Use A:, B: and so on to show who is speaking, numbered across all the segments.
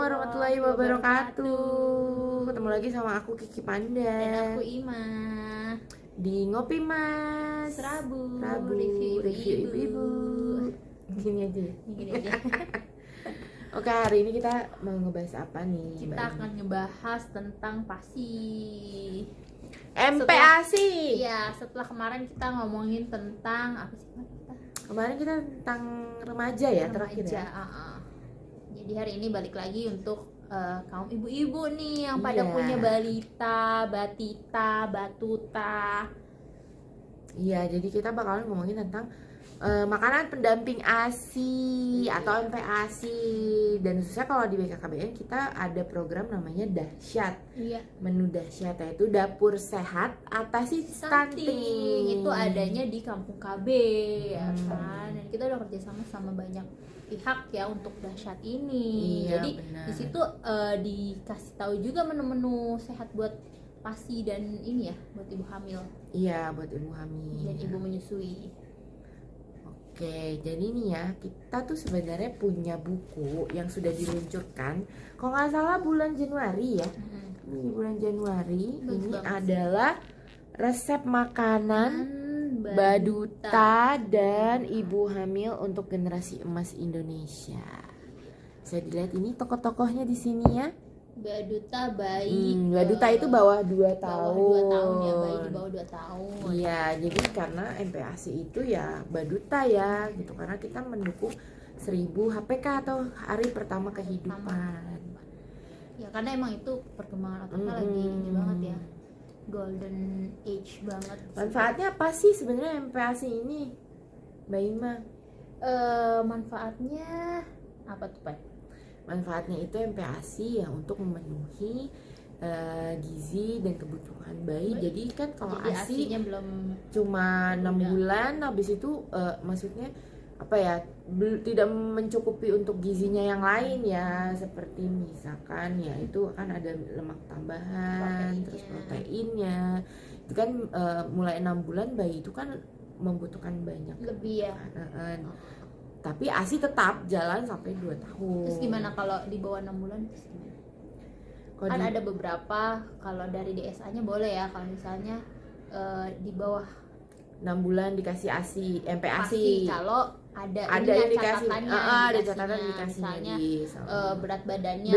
A: warahmatullahi wabarakatuh. Ketemu lagi sama aku Kiki Panda
B: Dan aku Ima.
A: di Ngopi Mas
B: Rabu
A: review
B: review
A: ibu-ibu. Gini aja.
B: Gini aja.
A: Oke, hari ini kita mau ngebahas apa nih?
B: Kita akan ngebahas tentang PASI.
A: MPASI.
B: Iya, setelah kemarin kita ngomongin tentang apa sih kita?
A: Kemarin kita tentang remaja ya, terakhir ya.
B: Jadi hari ini balik lagi untuk kaum ibu-ibu nih yang pada
A: Iya.
B: punya balita, batita, batuta.
A: Iya, jadi kita bakalan ngomongin tentang makanan pendamping ASI atau MPASI. Dan khususnya kalau di BKKBN kita ada program namanya Dahsyat.
B: Iya.
A: Menu Dahsyat yaitu dapur sehat atasi stunting.
B: Itu adanya di Kampung KB ya kan. Dan kita udah kerjasama sama banyak pihak ya untuk Dahsyat ini.
A: Iya,
B: Jadi
A: benar.
B: di situ dikasih tahu juga menu-menu sehat buat PASI dan ini ya buat ibu hamil
A: Iya, buat ibu hamil
B: dan ibu menyusui.
A: Oke, jadi nih ya, kita tuh sebenarnya punya buku yang sudah diluncurkan. Kalau nggak salah bulan Januari ya. Ini di bulan Januari.
B: Bagus
A: Ini
B: banget sih.
A: adalah resep makanan Baduta dan ibu hamil untuk generasi emas Indonesia. Bisa dilihat ini tokoh-tokohnya di sini ya.
B: Baduta bayi.
A: Baduta itu bawah 2 tahun.
B: Bawah 2 tahun ya, bayi di bawah 2 tahun.
A: Iya, jadi karena MPASI itu ya Baduta ya gitu, karena kita mendukung 1000 HPK atau hari pertama kehidupan.
B: Ya karena emang itu perkembangan otaknya lagi ini banget ya, golden age banget.
A: Manfaatnya apa sih sebenarnya MPASI ini, Mbak Ima?
B: Manfaatnya apa tuh Pak?
A: Manfaatnya itu MPASI ya untuk memenuhi gizi dan kebutuhan bayi. Jadi kan kalau
B: Jadi
A: ASI
B: ASI-nya belum
A: cuma 6 bulan, habis itu maksudnya apa ya, tidak mencukupi untuk gizinya yang lain ya, seperti misalkan ya itu kan ada lemak tambahan, terus proteinnya itu kan mulai 6 bulan bayi itu kan membutuhkan banyak
B: lebih ya.
A: tapi ASI tetap jalan sampai 2 tahun.
B: Terus gimana kalau di bawah 6 bulan? Terus gimana?
A: Kalau
B: Kan ada beberapa, kalau dari DSA-nya boleh ya, kalau misalnya di bawah
A: 6 bulan dikasih ASI, MPASI.
B: PASI, kalau ada
A: yang dikasih,
B: catatannya,
A: ada catatan dikasihnya
B: misalnya
A: di
B: berat badannya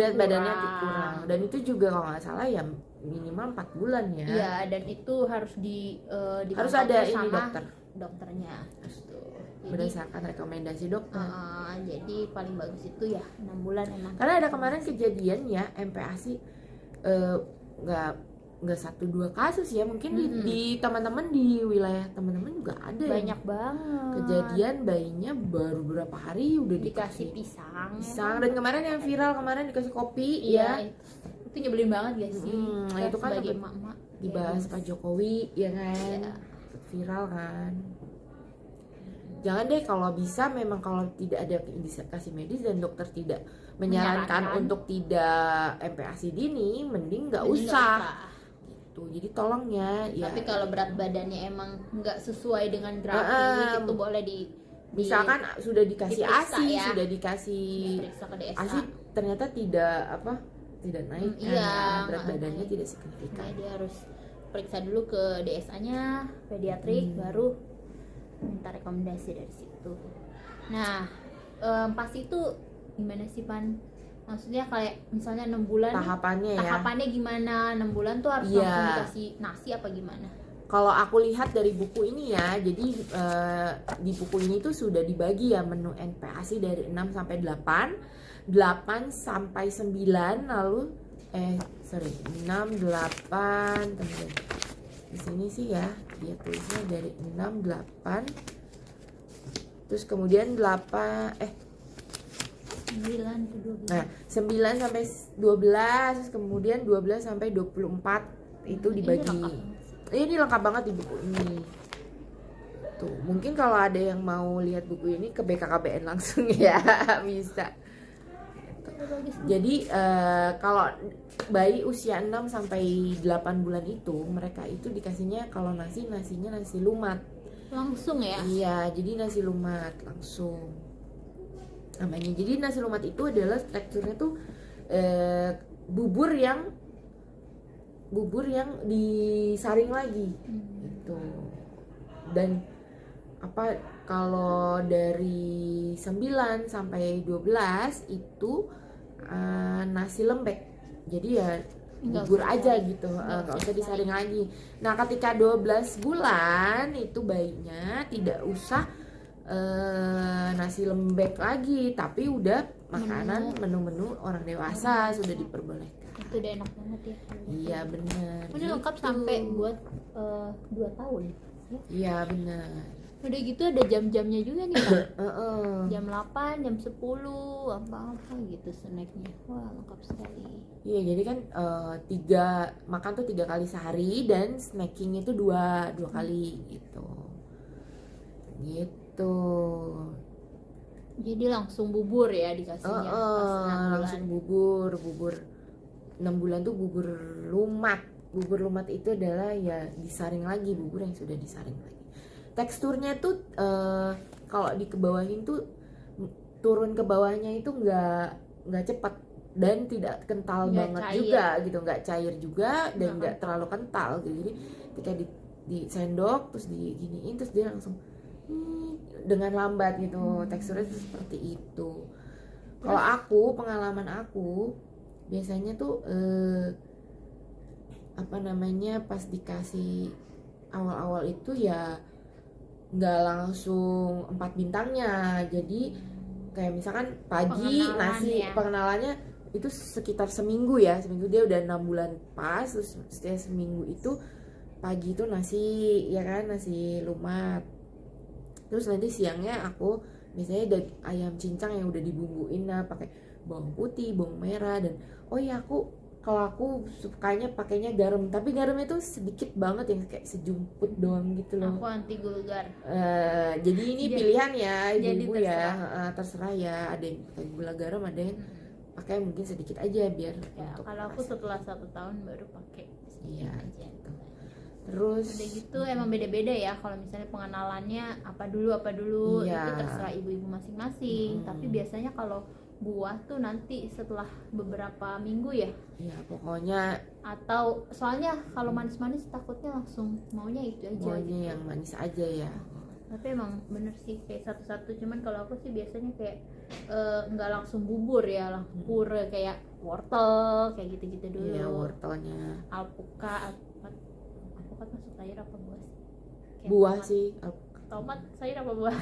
A: kurang. Dan itu juga kalau nggak salah ya minimal 4 bulan ya.
B: Iya, dan itu harus
A: Harus ada
B: dipantau
A: ini
B: sama
A: dokternya.
B: gitu.
A: Berdasarkan rekomendasi dokter.
B: Jadi paling bagus itu ya 6 bulan emang.
A: Karena ada kemarin kejadian ya MPASI nggak 1-2 kasus ya, mungkin di teman-teman, di wilayah teman-teman juga ada
B: banyak banget
A: kejadian bayinya baru berapa hari udah
B: dikasih pisang.
A: Dan kemarin yang viral kemarin dikasih kopi
B: Iya, itu nyebelin banget gak sih?
A: Nah, itu kan
B: sebagai
A: sampai
B: emak-emak
A: dibahas Pak Jokowi ya kan.
B: Iya.
A: Viral kan. Jangan deh, kalau bisa memang kalau tidak ada indikasi medis dan dokter tidak menyarankan untuk tidak MPASI dini, mending nggak usah gitu. Jadi tolong ya.
B: Tapi kalau berat badannya emang nggak sesuai dengan grafik, itu boleh
A: misalkan sudah dikasih
B: diperiksa
A: ASI,
B: ya.
A: sudah dikasih
B: diperiksa ke DSA.
A: ASI, ternyata tidak naik kan,
B: Iya,
A: berat
B: nggak
A: badannya
B: naik.
A: tidak signifikan.
B: Nah, dia harus periksa dulu ke DSA-nya, pediatrik, baru minta rekomendasi dari situ. Nah, PASI itu gimana sih Pan? Maksudnya kayak misalnya 6 bulan tahapannya gimana? 6 bulan tuh harus langsung dikasih nasi apa gimana?
A: Kalau aku lihat dari buku ini ya, jadi di buku ini tuh sudah dibagi ya menu MPASI dari 6 sampai 8 sampai 9, lalu 6, 8, teman. Di sini sih ya, dia tulisnya dari 6, 8, terus kemudian 8,
B: 9 ke 12.
A: Nah, 9 sampai 12, terus kemudian 12 sampai 24 itu dibagi. Ini lengkap banget di buku ini. Tuh, mungkin kalau ada yang mau lihat buku ini ke BKKBN langsung ya, bisa. Jadi kalau bayi usia 6 sampai 8 bulan itu, mereka itu dikasihnya kalau nasinya nasi lumat.
B: Langsung ya?
A: Iya, jadi nasi lumat langsung namanya. Jadi nasi lumat itu adalah teksturnya tuh bubur yang disaring lagi gitu. Dan apa, kalau dari 9 sampai 12 itu nasi lembek. Jadi ya bubur aja gitu, nggak usah disaring lagi. Nah, ketika 12 bulan itu bayinya tidak usah nasi lembek lagi, tapi udah makanan menu-menu orang dewasa sudah diperbolehkan.
B: Itu udah enak banget ya.
A: Iya benar.
B: Udah lengkap sampai buat 2 tahun.
A: Iya benar.
B: Udah gitu ada jam-jamnya juga nih Pak. Jam 8, jam 10, apa-apa gitu snacknya. Wah lengkap sekali.
A: Iya, jadi kan makan tuh 3 kali sehari dan snacking itu dua kali gitu.
B: Jadi langsung bubur ya dikasihnya pas 6 bulan.
A: Langsung bubur 6 bulan tuh bubur lumat. Bubur lumat itu adalah ya disaring lagi, bubur yang sudah disaring lagi. Teksturnya tuh kalau dikebawahin tuh turun ke bawahnya itu nggak cepat dan tidak kental banget
B: cair
A: juga gitu, nggak cair juga dan nggak terlalu kental gitu. Jadi ketika di sendok terus diginiin terus dia langsung dengan lambat gitu, teksturnya tuh seperti itu. Kalau aku, pengalaman aku biasanya tuh pas dikasih awal-awal itu ya nggak langsung 4 bintangnya. Jadi kayak misalkan pagi nasi pengenalannya itu sekitar seminggu dia udah 6 bulan pas, terus setiap seminggu itu pagi itu nasi ya kan, nasi lumat. Terus nanti siangnya aku misalnya ayam cincang yang udah dibumbuin pakai bawang putih, bawang merah, dan kalau aku sukanya pakainya garam, tapi garamnya tuh sedikit banget yang kayak sejumput doang gitu loh.
B: Aku anti gulgar.
A: Jadi ini pilihan ya ibu-ibu ya, terserah ya. Ada yang pakai gula garam, ada yang pakai mungkin sedikit aja biar.
B: Ya, kalau aku setelah 1 tahun baru pakai.
A: Iya.
B: Aja.
A: Terus
B: udah gitu emang beda-beda ya, kalau misalnya pengenalannya apa dulu itu terserah ibu-ibu masing-masing. Tapi biasanya kalau buah tuh nanti setelah beberapa minggu ya.
A: Iya, pokoknya
B: atau soalnya kalau manis-manis takutnya langsung maunya itu aja.
A: Maunya
B: gitu.
A: yang manis aja ya.
B: Tapi emang bener sih kayak satu-satu, cuman kalau aku sih biasanya kayak nggak langsung bubur ya, langsung pure kayak wortel kayak gitu-gitu dulu.
A: Iya, wortelnya.
B: Alpukat masuk sayur apa buah sih? Kayak
A: Buah
B: tomat.
A: sih.
B: Tomat sayur apa buah?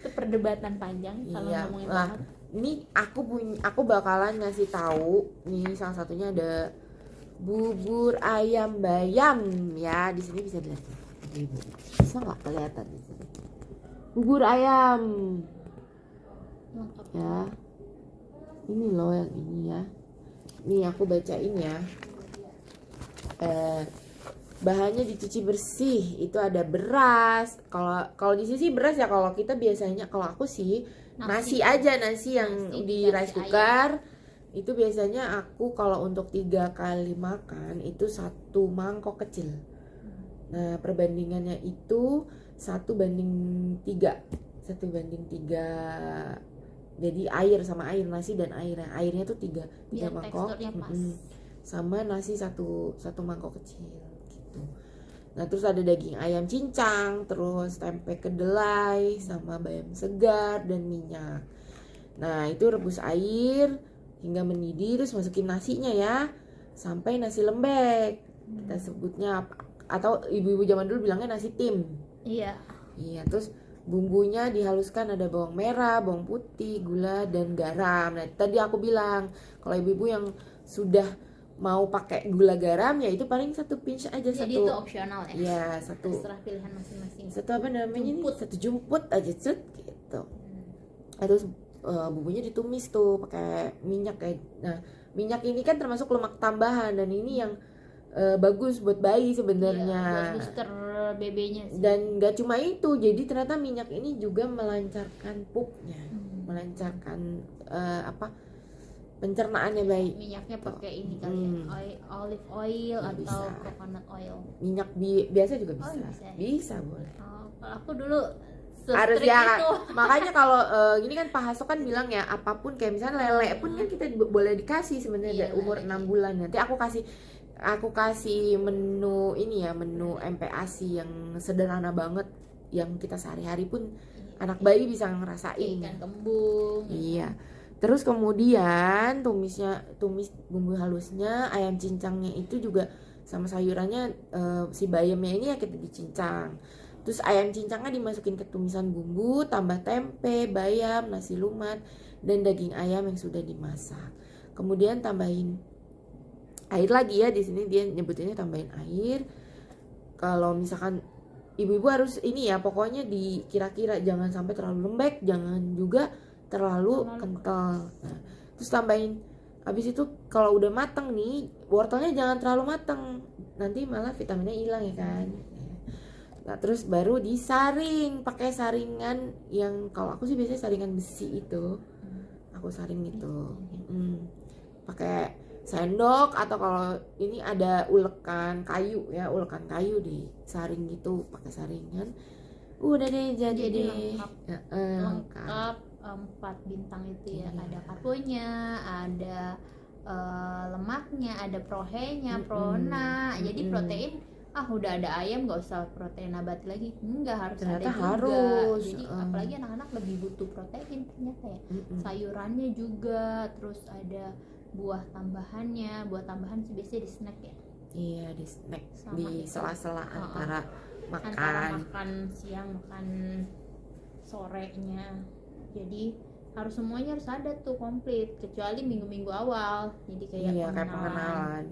B: Itu perdebatan panjang kalau ngomongin tomat.
A: Ini aku bakalan ngasih tahu nih, salah satunya ada bubur ayam bayam ya. Di sini bisa dilihat. Bisa nggak kelihatan di sini? Bubur ayam.
B: Lengkap.
A: Ya. Ini loh yang ini ya. Nih aku bacain ya. Bahannya dicuci bersih, itu ada beras. Kalau di sini beras ya, kalau kita biasanya, kalau aku sih nasi yang di rice cooker. Itu biasanya aku kalau untuk 3 kali makan itu 1 mangkok kecil. Nah perbandingannya itu 1:3. Jadi air sama air, nasi dan airnya tuh 3 mangkok. Sama nasi 1 mangkok kecil. Nah terus ada daging ayam cincang, terus tempe kedelai, sama bayam segar dan minyak. Nah itu rebus air hingga mendidih, terus masukin nasinya ya, sampai nasi lembek. Kita sebutnya atau ibu-ibu zaman dulu bilangnya nasi tim. Iya, terus bumbunya dihaluskan, ada bawang merah, bawang putih, gula, dan garam. Nah tadi aku bilang kalau ibu-ibu yang sudah mau pakai gula garam ya itu paling 1 pinch aja.
B: Jadi itu opsional ya?
A: Iya, 1.
B: Terserah pilihan masing-masing.
A: 1 jumput aja gitu. Terus bumbunya ditumis tuh pakai minyak kayak. Nah minyak ini kan termasuk lemak tambahan dan ini yang bagus buat bayi sebenarnya.
B: Iya, buat booster BB-nya sih.
A: Dan nggak cuma itu, jadi ternyata minyak ini juga melancarkan pupnya, melancarkan pencernaannya baik.
B: Minyaknya pakai ini kali olive oil atau coconut oil.
A: Minyak biasa juga bisa.
B: Oh, bisa.
A: Bisa boleh.
B: Kalau aku dulu
A: harus
B: Se-strict
A: ya.
B: itu.
A: Makanya kalau gini kan Pak Hasto kan bilang ya, apapun kayak misalnya lele pun kan kita boleh dikasih sebenarnya
B: Iya,
A: umur
B: lele.
A: 6 bulan. Nanti aku kasih menu ini ya, menu MPASI yang sederhana banget yang kita sehari-hari pun anak bayi bisa ngerasain.
B: Ikan kembung.
A: Iya. Terus kemudian tumis bumbu halusnya, ayam cincangnya itu juga sama sayurannya, si bayamnya ini ya kita dicincang. Terus ayam cincangnya dimasukin ke tumisan bumbu, tambah tempe, bayam, nasi lumat, dan daging ayam yang sudah dimasak. Kemudian tambahin air lagi ya, di sini dia nyebutinnya tambahin air. Kalau misalkan ibu-ibu harus ini ya, pokoknya dikira-kira jangan sampai terlalu lembek, jangan juga terlalu kental. Nah, terus tambahin, habis itu kalau udah mateng nih, wortelnya jangan terlalu mateng, nanti malah vitaminnya hilang ya kan. Nah, terus baru disaring pakai saringan yang, kalau aku sih biasanya saringan besi itu, aku saring gitu. Pakai sendok, atau kalau ini ada ulekan kayu ya, ulekan kayu disaring gitu pakai saringan. Udah deh jadi deh.
B: Lengkap 4 bintang itu ya. Ada karbonya, ada lemaknya, ada prohenya, prona. Jadi protein udah ada ayam, nggak usah protein nabati lagi, enggak, harus
A: Ternyata
B: ada juga.
A: harus.
B: Jadi apalagi anak-anak lebih butuh protein ternyata ya. Sayurannya juga, terus ada buah tambahannya. Buah tambahan sih biasanya di snack ya.
A: Iya, di snack,
B: Sama
A: di
B: itu.
A: sela-sela antara
B: Antara makan siang, makan sorenya. Jadi harus semuanya harus ada tuh komplit, kecuali minggu-minggu awal. Jadi kayak
A: kayak
B: pengenalan.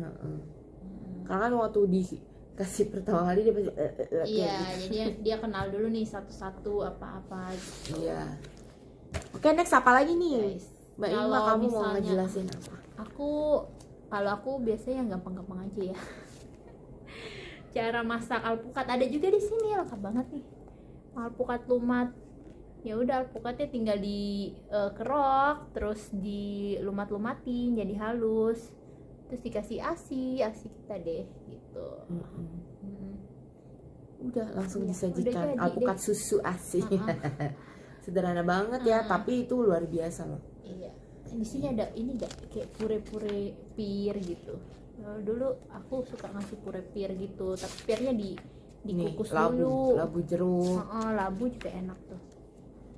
A: Karena kan waktu dikasih pertama kali dia pasti
B: Iya, jadi dia kenal dulu nih satu-satu apa-apa gitu.
A: Iya. Oke, next apa lagi nih?
B: Guys,
A: Mbak Ima,
B: kalau
A: kamu mau
B: misalnya
A: ngejelasin apa?
B: Kalau aku biasanya yang gampang-gampang aja ya. Cara masak alpukat ada juga di sini, lengkap banget nih. Alpukat lumat. Ya udah, alpukatnya tinggal dikerok, terus dilumat-lumatin jadi halus. Terus dikasih asi kita deh gitu.
A: Udah langsung
B: Iya,
A: disajikan
B: udah jadi
A: alpukat
B: deh.
A: susu asi. Sederhana banget ya, tapi itu luar biasa loh.
B: Iya. Di sini ada ini gak kayak pure-pure pir gitu. Dulu aku suka ngasih pure pir gitu, tapi pirnya dikukus
A: Nih,
B: dulu.
A: labu jeruk,
B: Labu juga enak tuh.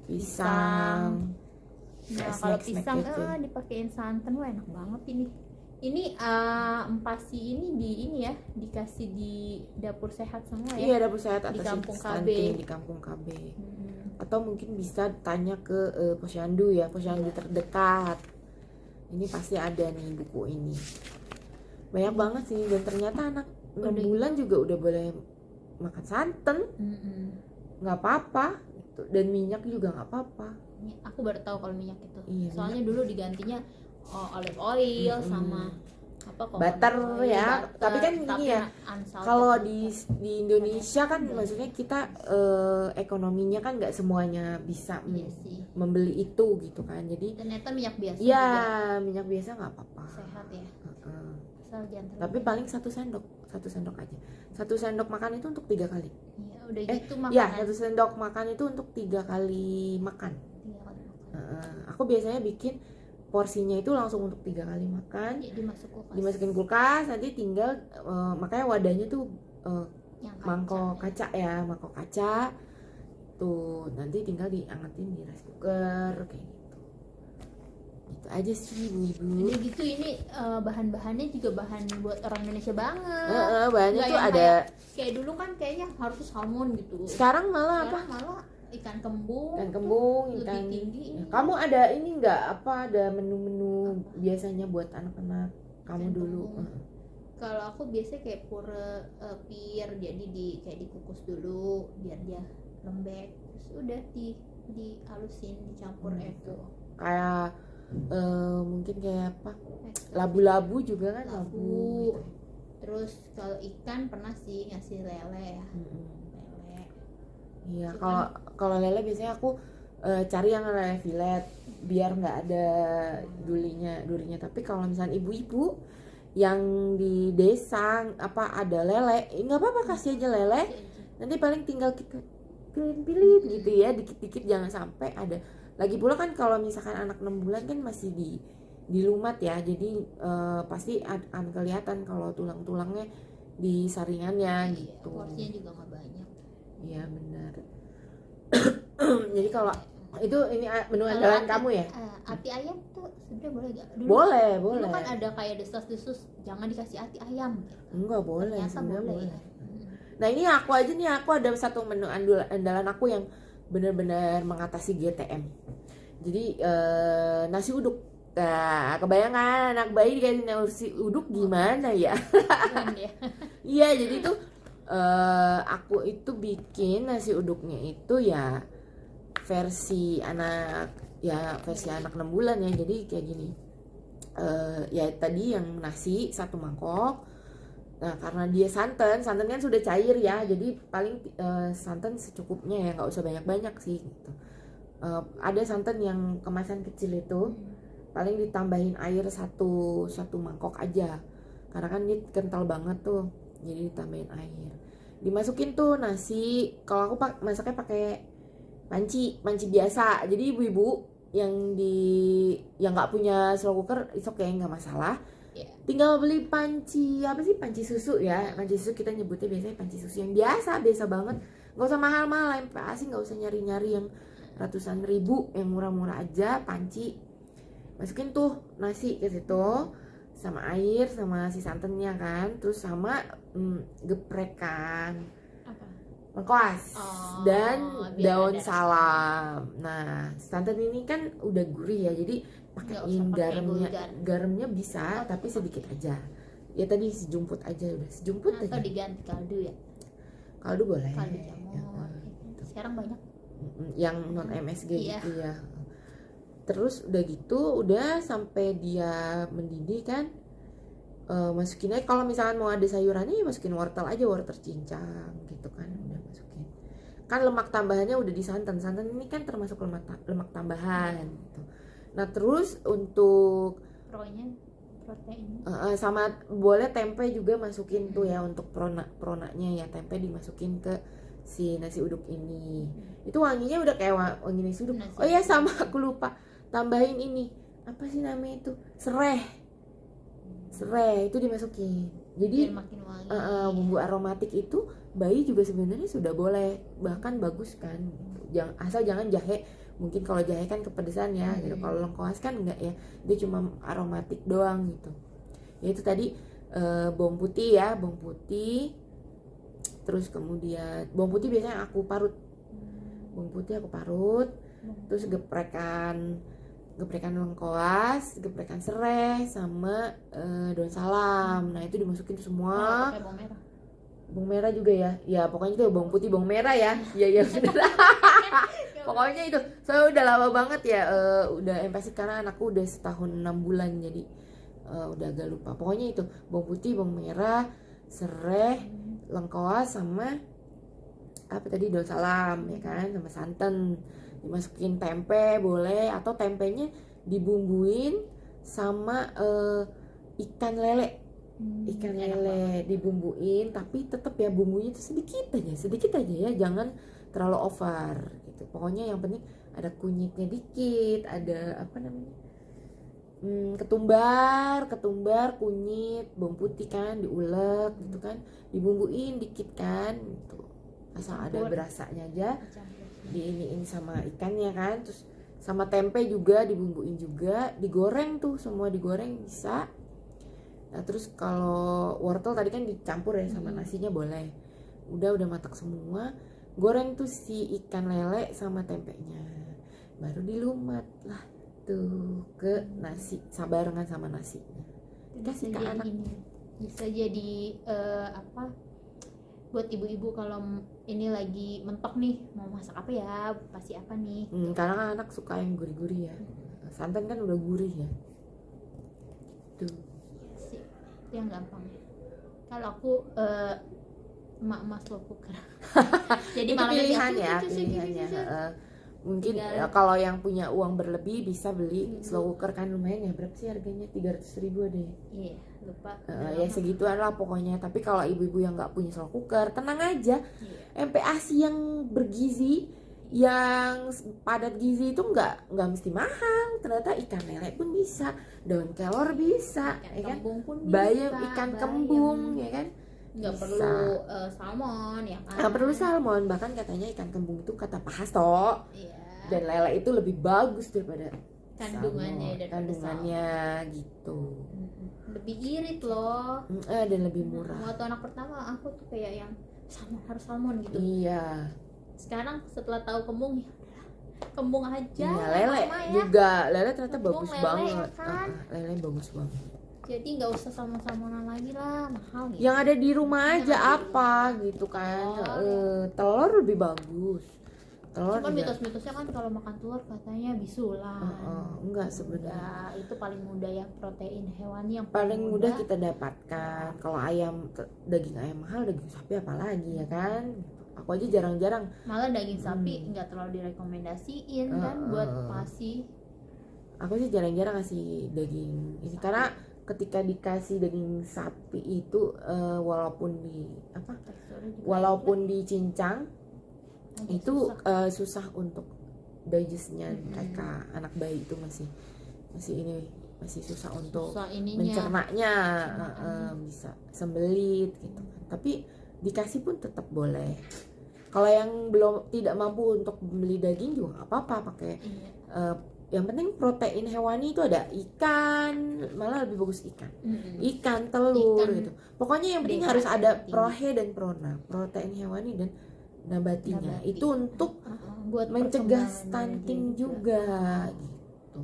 A: pisang.
B: Nah,
A: Kayak
B: kalau
A: snack-snack
B: pisang
A: gitu.
B: dipakein santan, wah enak banget ini. Ini empasi ini ya, dikasih di dapur sehat semua ya.
A: Iya, dapur sehat
B: Di
A: atas
B: kampung
A: stunting
B: KB.
A: di kampung KB. Atau mungkin bisa tanya ke posyandu ya, posyandu terdekat. Ini pasti ada nih buku ini. Banyak banget sih, dan ternyata anak 6 bulan juga udah boleh makan santan, nggak apa-apa gitu. Dan minyak juga nggak apa-apa.
B: Aku baru tahu kalau minyak itu.
A: Iya,
B: Soalnya dulu digantinya olive oil sama apa
A: butter ya. Tapi kan gini ya,
B: unsalted
A: kalau
B: butter.
A: di Indonesia kan maksudnya kita ekonominya kan nggak semuanya bisa
B: Iya sih.
A: membeli itu gitu kan. Jadi
B: Ternyata minyak biasa
A: ya
B: juga
A: minyak biasa nggak apa-apa.
B: sehat ya. Asal jangan terlalu
A: Tapi paling satu sendok aja. 1 sendok makan itu untuk 3 kali.
B: Iya, udah gitu
A: Ya,
B: makanan.
A: 1 sendok makan itu untuk 3 kali makan.
B: Iya, kalau makan.
A: Aku biasanya bikin porsinya itu langsung untuk 3 kali makan.
B: Ya,
A: Dimasukin kulkas, nanti tinggal makanya wadahnya tuh
B: yang
A: mangkok kaca ya, mangkok kaca. Tuh, nanti tinggal diangetin di rice cooker kayak gitu. Itu aja sih ibu-ibu.
B: Udah gitu ini bahan-bahannya juga bahan buat orang Indonesia banget.
A: Bahannya
B: Nggak
A: tuh
B: yang
A: ada.
B: kayak dulu kan kayaknya harus salmon gitu.
A: Sekarang malah
B: Sekarang malah ikan kembung.
A: ikan kembung,
B: lebih
A: ikan.
B: tinggi.
A: Kamu ada ini nggak ada menu-menu biasanya buat anak-anak kamu
B: Ikan
A: dulu?
B: kembung. Kalau aku biasanya kayak pure pir, jadi kayak dikukus dulu biar dia lembek, terus udah dihalusin, dicampur itu.
A: Kayak mungkin kayak apa? Labu-labu juga kan, labu. Gitu.
B: Terus kalau ikan pernah sih ngasih lele ya. Lele.
A: Iya,
B: Cuman-
A: kalau lele biasanya aku cari yang lele filet biar nggak ada durinya. Tapi kalau misalnya ibu-ibu yang di desa ada lele, nggak apa-apa, kasih aja lele. Nanti paling tinggal kita pilih gitu ya, dikit-dikit jangan sampai ada. Lagi pula kan kalau misalkan anak 6 bulan kan masih di lumat ya, jadi pasti akan kelihatan kalau tulang-tulangnya di saringannya gitu.
B: Porsinya juga nggak banyak.
A: Iya benar. Jadi kalau itu ini menu
B: Kalau
A: andalan kamu ya?
B: Ati ayam tuh sebenarnya boleh nggak?
A: Boleh,
B: Dulu
A: boleh.
B: kan ada kayak desas-desus jangan dikasih ati ayam.
A: Enggak boleh,
B: Ternyata
A: sebenarnya
B: boleh.
A: boleh. Nah ini aku aja nih, aku ada satu menu andalan aku yang benar-benar mengatasi GTM. Jadi nasi uduk. Nah, kebayang kan anak bayi dikasih nasi uduk gimana ya?
B: Keren ya.
A: Iya, jadi tuh aku itu bikin nasi uduknya itu ya versi anak 6 bulan ya. Jadi kayak gini. Ya tadi yang nasi 1 mangkok. Nah karena dia santan kan sudah cair ya, jadi paling santan secukupnya ya, nggak usah banyak-banyak sih gitu. Ada santan yang kemasan kecil itu, paling ditambahin air satu mangkok aja, karena kan dia kental banget tuh, jadi ditambahin air, dimasukin tuh nasi. Kalau aku masaknya pakai panci biasa, jadi ibu-ibu yang nggak punya slow cooker it's okay, nggak masalah. Tinggal beli panci susu ya, panci susu kita nyebutnya biasanya panci susu yang biasa banget, nggak usah mahal-mahal. MPASI nggak usah nyari-nyari yang ratusan ribu, yang murah-murah aja panci. Masukin tuh nasi ke situ sama air sama si santannya kan, terus sama geprekan lengkuas dan daun salam. Nah santan ini kan udah gurih ya, jadi pakein garamnya bisa, tapi sedikit aja ya, tadi sejumput aja, udah sejumput aja.
B: Atau diganti kaldu ya,
A: kaldu boleh,
B: kaldu jamur ya. Sekarang banyak
A: yang non MSG
B: iya.
A: gitu ya. Terus udah gitu, udah sampai dia mendidih kan, masukin aja. Kalau misalkan mau ada sayurannya ya masukin wortel aja, wortel cincang gitu kan, udah masukin. Kan lemak tambahannya udah di santan ini kan termasuk lemak tambahan gitu. Nah terus untuk
B: protein
A: sama boleh tempe juga masukin tuh ya, untuk pronanya ya, tempe dimasukin ke si nasi uduk ini. Itu wanginya udah kayak wangi nasi uduk. Oh ya sama aku lupa tambahin ini, apa sih namanya itu, serai itu dimasukin. Jadi
B: makin wangi.
A: Bumbu aromatik itu bayi juga sebenarnya sudah boleh, bahkan bagus kan. Asal jangan jahe. Mungkin kalau jahe kan kepedesan ya gitu. Kalau lengkuas kan enggak ya, dia cuma aromatik doang gitu. Ya itu tadi bawang putih ya, bawang putih. Terus kemudian bawang putih biasanya aku parut. Terus geprekan lengkuas, geprekan serai sama daun salam. Nah itu dimasukin semua. Bawang merah juga ya. Ya pokoknya itu bawang putih, bawang merah ya. Iya benar. Pokoknya itu, saya udah lama banget ya, udah pasti karena anakku udah setahun 6 bulan, jadi udah agak lupa. Pokoknya itu bawang putih, bawang merah, serai, lengkuas sama apa tadi, daun salam ya kan, sama santan. Dimasukin tempe boleh, atau tempenya dibumbuin sama ikan lele. Dibumbuin, tapi tetap ya bumbunya itu sedikit aja ya, jangan terlalu over gitu. Pokoknya yang penting ada kunyitnya dikit, ada apa namanya, ketumbar, kunyit, bawang putih kan diulek gitu kan, dibumbuin dikit kan gitu, asal ada berasanya aja, diiniin sama ikannya kan. Terus sama tempe juga dibumbuin juga, digoreng tuh, semua digoreng bisa. Nah terus kalau wortel tadi kan dicampur ya sama nasinya boleh. Udah matak semua, goreng tuh si ikan lele sama tempenya, baru dilumat lah tuh ke nasi barengan sama nasinya. Kasih ke anak
B: ini bisa jadi buat ibu-ibu kalau ini lagi mentok nih mau masak apa ya, pasti apa nih.
A: Karena kan anak suka yang gurih-gurih ya, santan kan udah gurih ya tuh.
B: Yes, itu yang gampang. Kalau aku emak slow cooker. Jadi
A: itu pilihannya. Mungkin
B: Tinggal-
A: kalau yang punya uang berlebih bisa beli slow cooker kan lumayan ya, berapa sih harganya, 300.000 ada ya.
B: Iya, lupa.
A: Ya segituan lah pokoknya. Tapi kalau ibu-ibu yang nggak punya slow cooker, tenang aja,
B: Iya.
A: MPASI yang bergizi, yang padat gizi itu nggak mesti mahal. Ternyata ikan lele pun bisa, daun kelor bisa,
B: Ikan
A: ya kan,
B: kembung pun
A: bayam,
B: bisa,
A: ikan
B: bayam.
A: kembung, ya kan,
B: Nggak
A: bisa.
B: perlu salmon ya kan.
A: nggak perlu salmon, bahkan katanya ikan kembung itu kata Pak Hasto
B: Iya.
A: dan lele itu lebih bagus daripada
B: Kandungannya
A: salmon.
B: daripada
A: Kandungannya gitu.
B: lebih irit loh.
A: Dan lebih murah.
B: Waktu anak pertama aku tuh kayak yang salmon, harus salmon gitu.
A: Iya.
B: Sekarang setelah tahu kembung, ya udahlah, kembung aja.
A: Iya, lele
B: Mama ya.
A: juga, lele ternyata
B: Kembung,
A: bagus
B: lele,
A: banget.
B: ya kan?
A: Lele bagus banget.
B: Jadi nggak usah salmon-salmonan lagi lah, mahal gitu.
A: Yang ada di rumah
B: Yang
A: aja
B: ada di
A: apa gitu kan.
B: Telur.
A: Telur lebih bagus. Telur
B: Cuma
A: juga.
B: mitos-mitosnya kan kalau makan telur katanya bisulan.
A: Enggak sebenarnya.
B: Nah, itu paling mudah ya, protein hewani yang
A: Paling mudah kita dapatkan. Kalau daging ayam mahal, daging sapi apalagi ya kan. Aku aja jarang-jarang.
B: Malah daging sapi nggak terlalu direkomendasiin kan buat pasi.
A: Aku sih jarang-jarang ngasih daging ini karena ketika dikasih daging sapi itu walaupun
B: Teksturnya juga
A: walaupun dicincang
B: agak
A: itu
B: susah.
A: susah untuk digestnya mereka. Anak bayi itu masih susah untuk
B: Susah ininya.
A: mencernanya, bisa sembelit gitu kan. Tapi dikasih pun tetap boleh. Kalau yang tidak mampu untuk beli daging juga nggak apa-apa, pakai
B: Iya.
A: yang penting protein hewani itu ada ikan, malah lebih bagus ikan. Ikan, telur
B: Ikan
A: gitu. Pokoknya yang penting
B: desa
A: harus ada
B: tinggi.
A: prohe dan prona, protein hewani dan nabatinya.
B: Nabati.
A: Itu untuk
B: Buat
A: mencegah
B: perkembangannya
A: stunting
B: dia
A: juga gitu.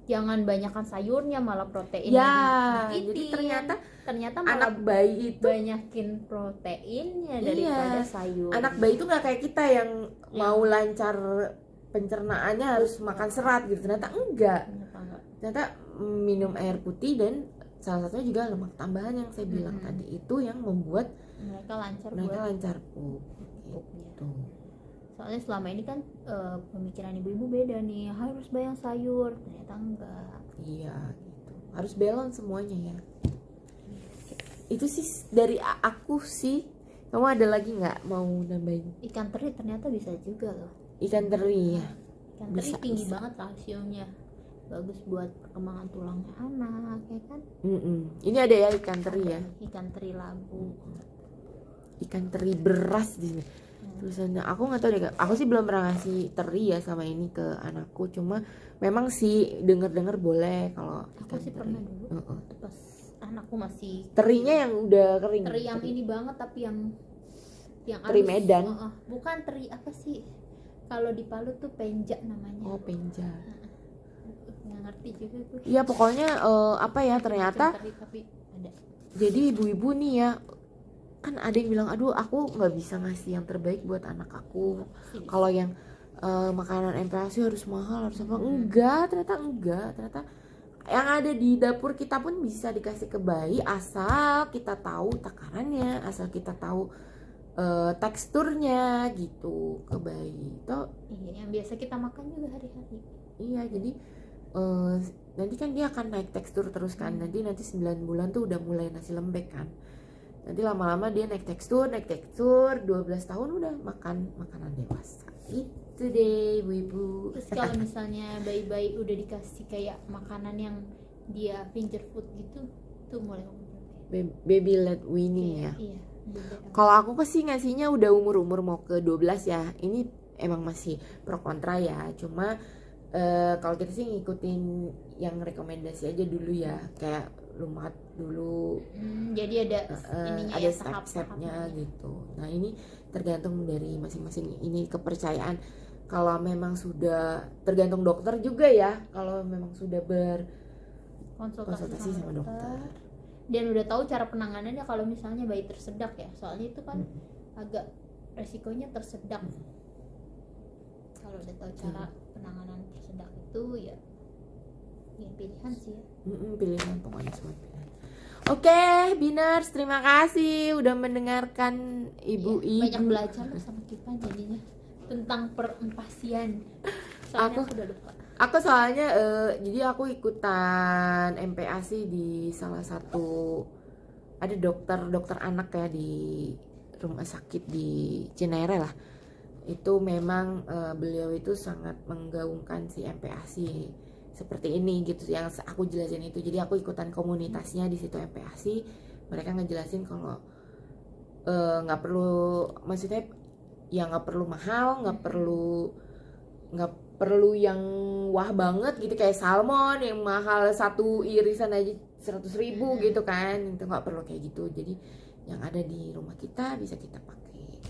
B: Jangan banyakkan sayurnya, malah proteinnya
A: Ya,
B: didikitin.
A: jadi
B: ternyata
A: anak
B: malah
A: bayi itu
B: banyakin proteinnya daripada sayur.
A: anak bayi itu nggak kayak kita yang mau lancar pencernaannya harus makan serat gitu. Ternyata enggak. Ternyata minum air putih dan salah satunya juga lemak tambahan yang saya bilang tadi itu yang membuat
B: mereka lancar
A: mereka
B: buat
A: lancar pup
B: pupnya.
A: gitu.
B: Soalnya selama ini kan pemikiran ibu-ibu beda nih, harus banyak sayur, ternyata enggak.
A: Iya gitu. Harus balance semuanya ya. Itu sih dari aku sih. Kamu ada lagi nggak mau nambahin?
B: Ikan teri ternyata bisa juga loh.
A: Ikan teri ya.
B: Ikan teri
A: Bisa,
B: tinggi
A: bisa.
B: banget kalsiumnya, bagus buat perkembangan tulangnya anak, ya kan?
A: Ini ada ya ikan teri ya.
B: Ikan teri labu.
A: Ikan teri beras di sini. Tulisannya aku nggak tahu deh. Aku sih belum pernah ngasih teri ya sama ini ke anakku. Cuma memang sih dengar boleh kalau
B: Aku
A: ikan
B: sih
A: teri.
B: pernah dulu. Itu pas anakku masih
A: Terinya yang udah kering.
B: teri yang ini banget, tapi yang
A: Teri
B: halus.
A: Medan.
B: Bukan teri apa sih? Kalau di Palu tuh penja namanya.
A: Oh, penja.
B: Nggak ngerti juga tuh.
A: Iya pokoknya apa ya ternyata.
B: Macam teri, tapi ada.
A: Jadi ibu-ibu nih ya, kan ada yang bilang aduh aku nggak bisa ngasih yang terbaik buat anak aku. Kalau yang makanan MPASI harus mahal, harus apa? Enggak, ternyata yang ada di dapur kita pun bisa dikasih ke bayi asal kita tahu takarannya, asal kita tahu teksturnya gitu ke bayi.
B: Iya, yang biasa kita makan juga hari-hari.
A: Iya, jadi nanti kan dia akan naik tekstur terus kan. Nanti 9 bulan tuh udah mulai nasi lembek kan. Nanti lama-lama dia naik tekstur, 12 tahun udah makan makanan dewasa. Itu deh ibu-ibu.
B: Terus kalau misalnya bayi-bayi udah dikasih kayak makanan yang dia finger food gitu, tuh mulai umur berapa?
A: Baby led weaning ya.
B: Iya.
A: Kalau aku sih ngasihnya udah umur mau ke 12 ya. Ini emang masih pro kontra ya. Cuma kalau kita sih ngikutin yang rekomendasi aja dulu ya. Kayak lumat dulu.
B: Jadi ada ininya
A: ada
B: ya,
A: step-stepnya
B: tahap-tahapnya.
A: gitu. Nah ini tergantung dari masing-masing ini kepercayaan. Kalau memang sudah tergantung dokter juga ya. Kalau memang sudah konsultasi sama dokter.
B: Dan udah tahu cara penanganannya kalau misalnya bayi tersedak ya. Soalnya itu kan agak resikonya tersedak. Kalau udah tahu cara penanganan tersedak itu ya pilihan sih ya.
A: Pilihan pokoknya semua pilihan. Oke, Biners, terima kasih udah mendengarkan ibu-ibu.
B: Banyak belajar loh sama kita jadinya. tentang perempasian. Soalnya
A: Aku-
B: aku udah lupa.
A: Aku soalnya jadi aku ikutan MPASI di salah satu, ada dokter anak ya di rumah sakit di Cinere lah. Itu memang beliau itu sangat menggaungkan si MPASI seperti ini gitu, yang aku jelasin itu. Jadi aku ikutan komunitasnya di situ MPASI. Mereka ngejelasin kalau nggak perlu, maksudnya ya nggak perlu mahal, nggak perlu yang wah banget gitu kayak salmon yang mahal satu irisan aja 100.000 gitu kan. Itu nggak perlu kayak gitu. Jadi yang ada di rumah kita bisa kita pakai kayak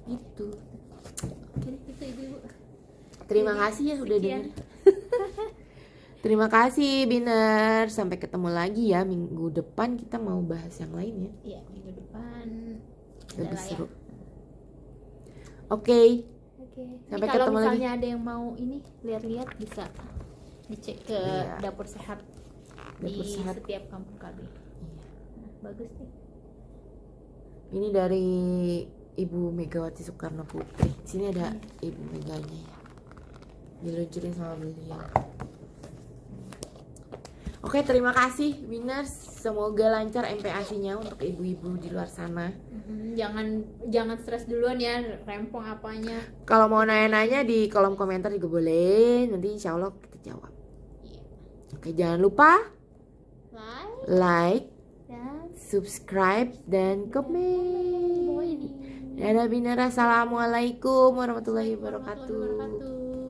A: gitu.
B: Oke, itu ibu-ibu.
A: Terima
B: Jadi,
A: kasih ya udah
B: sekian.
A: denger. Terima kasih Biner. Sampai ketemu lagi ya minggu depan, kita mau bahas yang lain ya.
B: Iya, minggu depan
A: Lebih
B: adalah
A: seru.
B: ya.
A: Oke.
B: Oke. Ini
A: Sampai
B: kalau
A: ketemu
B: misalnya ada yang mau ini lihat-lihat bisa dicek ke
A: Iya.
B: dapur sehat
A: Dapur
B: di
A: Sehat.
B: setiap kampung KB.
A: Iya.
B: Nah, bagus nih.
A: Ini dari Ibu Megawati Soekarno Putri. Di sini ada Ibu Meganya ya. Diluncurin sama beliau. Oke, terima kasih Winners. Semoga lancar MPASI-nya untuk ibu-ibu di luar sana.
B: Jangan stres duluan ya, rempong apanya.
A: Kalau mau nanya-nanya di kolom komentar juga boleh. Nanti insya Allah kita jawab.
B: Iya.
A: Oke, jangan lupa
B: Like
A: like,
B: dan
A: subscribe, dan komen.
B: semuanya nih.
A: Dadah Binara, assalamualaikum warahmatullahi wabarakatuh.
B: Warahmatullahi wabarakatuh.